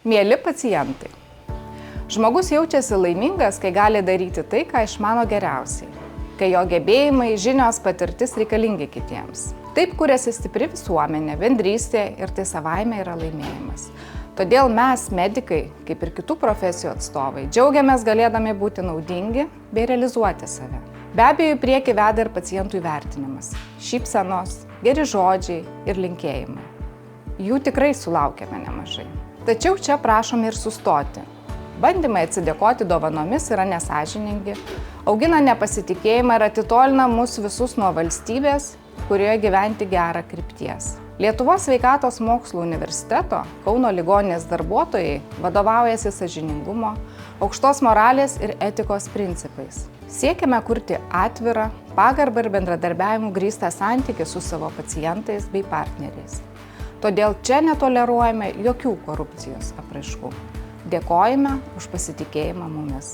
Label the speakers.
Speaker 1: Mieli pacientai, žmogus jaučiasi laimingas, kai gali daryti tai, ką išmano geriausiai, kai jo gebėjimai, žinios, patirtis reikalingi kitiems. Taip kuriasi stipri visuomenė, bendrystė ir tai savaime yra laimėjimas. Todėl mes, medikai, kaip ir kitų profesijų atstovai, džiaugiamės galėdami būti naudingi bei realizuoti save. Be abejo, į priekį veda ir pacientų įvertinimas, šypsenos, geri žodžiai ir linkėjimai. Jų tikrai sulaukiame nemažai. Tačiau čia prašom ir sustoti. Bandymai atsidėkoti dovanomis yra nesąžiningi, augina nepasitikėjimą ir atitolina mus visus nuo valstybės, kurioje gyventi gerą krypties. Lietuvos sveikatos mokslų universiteto Kauno ligoninės darbuotojai vadovaujasi sąžiningumo, aukštos moralės ir etikos principais. Siekiame kurti atvirą, pagarbą ir bendradarbiavimu grįstą santykį su savo pacientais bei partneriais. Todėl čia netoleruojame jokių korupcijos apraiškų. Dėkojame už pasitikėjimą mumis.